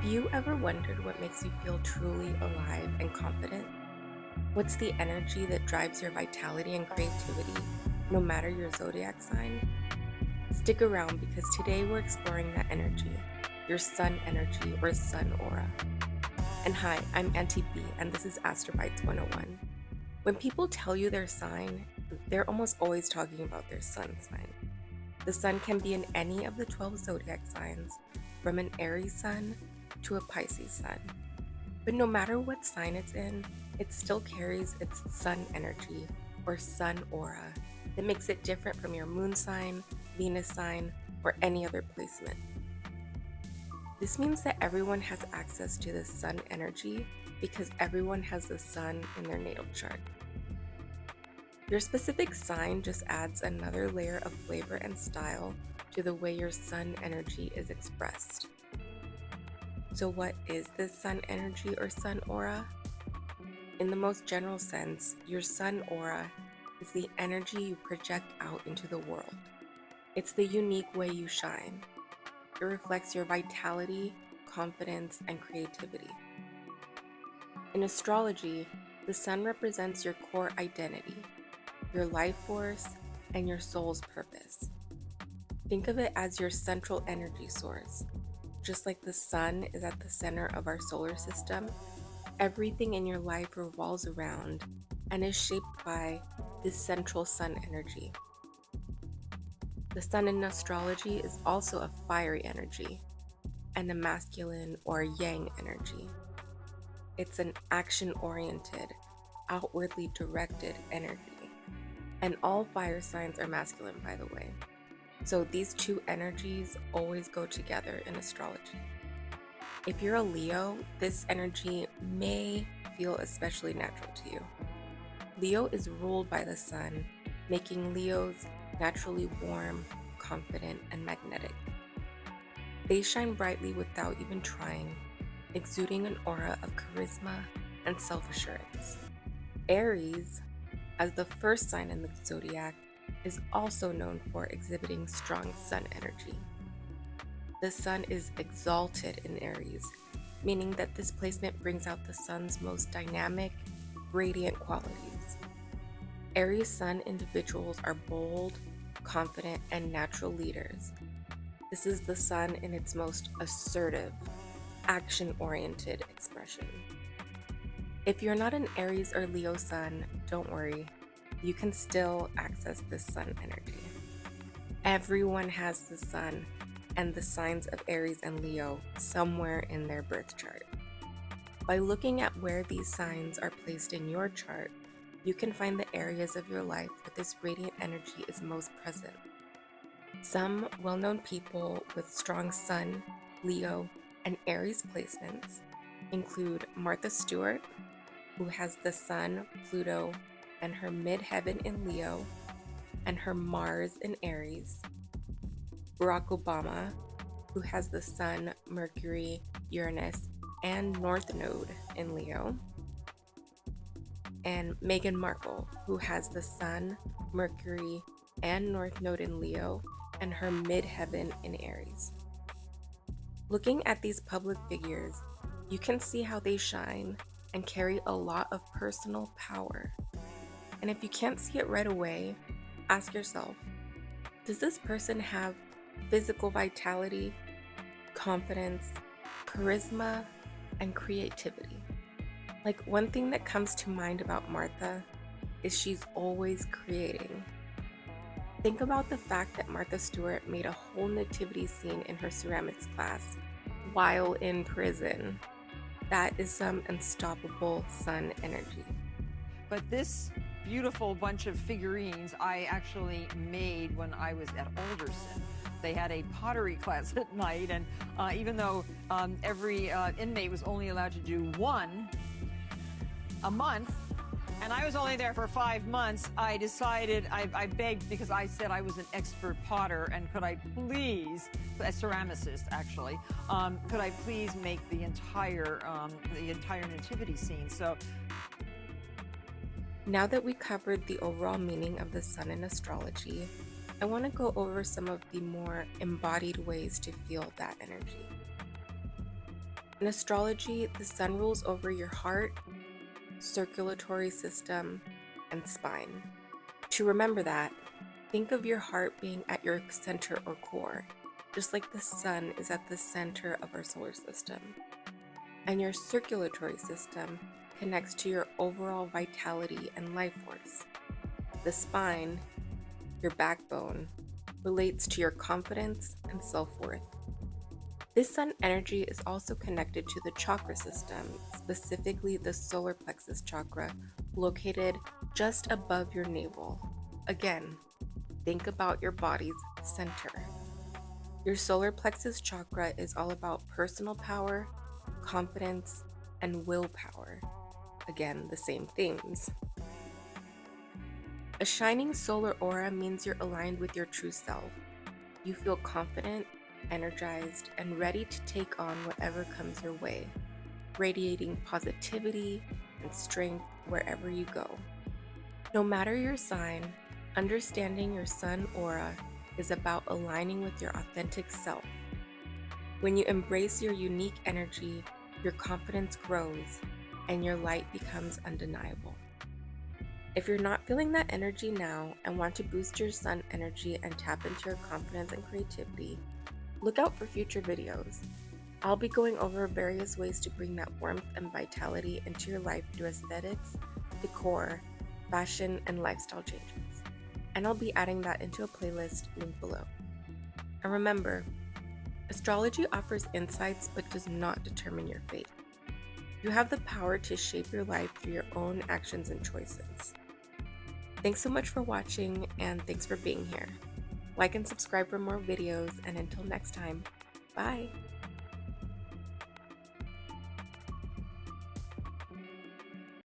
you ever wondered what makes you feel truly alive and confident? What's the energy that drives your vitality and creativity, no matter your zodiac sign? Stick around because today we're exploring that energy, your sun energy or sun aura. And hi, I'm Auntie B, and this is Astro 101. When people tell you their sign, they're almost always talking about their sun sign. The sun can be in any of the 12 zodiac signs, from an Aries sun to a Pisces sun. But no matter what sign it's in, it still carries its sun energy or sun aura that makes it different from your moon sign, Venus sign, or any other placement. This means that everyone has access to the sun energy because everyone has the sun in their natal chart. Your specific sign just adds another layer of flavor and style to the way your sun energy is expressed. So what is this sun energy or sun aura? In the most general sense, your sun aura is the energy you project out into the world. It's the unique way you shine. It reflects your vitality, confidence, and creativity. In astrology, the sun represents your core identity, your life force, and your soul's purpose. Think of it as your central energy source. Just like the sun is at the center of our solar system, everything in your life revolves around and is shaped by this central sun energy. The sun in astrology is also a fiery energy and a masculine or yang energy. It's an action-oriented, outwardly directed energy. And all fire signs are masculine, by the way. So these two energies always go together in astrology. If you're a Leo, this energy may feel especially natural to you. Leo is ruled by the sun, making Leos naturally warm, confident, and magnetic. They shine brightly without even trying, exuding an aura of charisma and self-assurance. Aries, as the first sign in the zodiac, is also known for exhibiting strong sun energy. The sun is exalted in Aries, meaning that this placement brings out the sun's most dynamic, radiant qualities. Aries sun individuals are bold, confident, and natural leaders. This is the sun in its most assertive, action-oriented expression. If you're not an Aries or Leo sun, don't worry. You can still access this sun energy. Everyone has the sun and the signs of Aries and Leo somewhere in their birth chart. By looking at where these signs are placed in your chart, you can find the areas of your life where this radiant energy is most present. Some well-known people with strong sun, Leo, and Aries placements include Martha Stewart, who has the sun, Pluto, and her midheaven in Leo, and her Mars in Aries. Barack Obama, who has the sun, Mercury, Uranus, and North Node in Leo. And Meghan Markle, who has the sun, Mercury, and North Node in Leo, and her midheaven in Aries. Looking at these public figures, you can see how they shine and carry a lot of personal power. And if you can't see it right away, ask yourself, does this person have physical vitality, confidence, charisma, and creativity? Like, one thing that comes to mind about Martha is she's always creating. Think about the fact that Martha Stewart made a whole nativity scene in her ceramics class while in prison. That is some unstoppable sun energy. But this beautiful bunch of figurines I actually made when I was at Alderson. They had a pottery class at night, and even though every inmate was only allowed to do one a month, and I was only there for 5 months, I decided, I begged, because I said I was an expert potter, and could I please, a ceramicist actually, could I please make the entire nativity scene? So now that we covered the overall meaning of the sun in astrology, I want to go over some of the more embodied ways to feel that energy. In astrology, the sun rules over your heart, circulatory system, and spine. To remember that, think of your heart being at your center or core, just like the sun is at the center of our solar system. And your circulatory system connects to your overall vitality and life force. The spine, your backbone, relates to your confidence and self-worth. This sun energy is also connected to the chakra system, specifically the solar plexus chakra, located just above your navel. Again, think about your body's center. Your solar plexus chakra is all about personal power, confidence, and willpower. Again, the same themes. A shining solar aura means you're aligned with your true self. You feel confident, energized, and ready to take on whatever comes your way, radiating positivity and strength wherever you go. No matter your sign, understanding your sun aura is about aligning with your authentic self. When you embrace your unique energy, your confidence grows and your light becomes undeniable. If you're not feeling that energy now and want to boost your sun energy and tap into your confidence and creativity, look out for future videos. I'll be going over various ways to bring that warmth and vitality into your life through aesthetics, decor, fashion, and lifestyle changes. And I'll be adding that into a playlist linked below. And remember, astrology offers insights but does not determine your fate. You have the power to shape your life through your own actions and choices. Thanks so much for watching, and thanks for being here. Like and subscribe for more videos, and until next time, bye!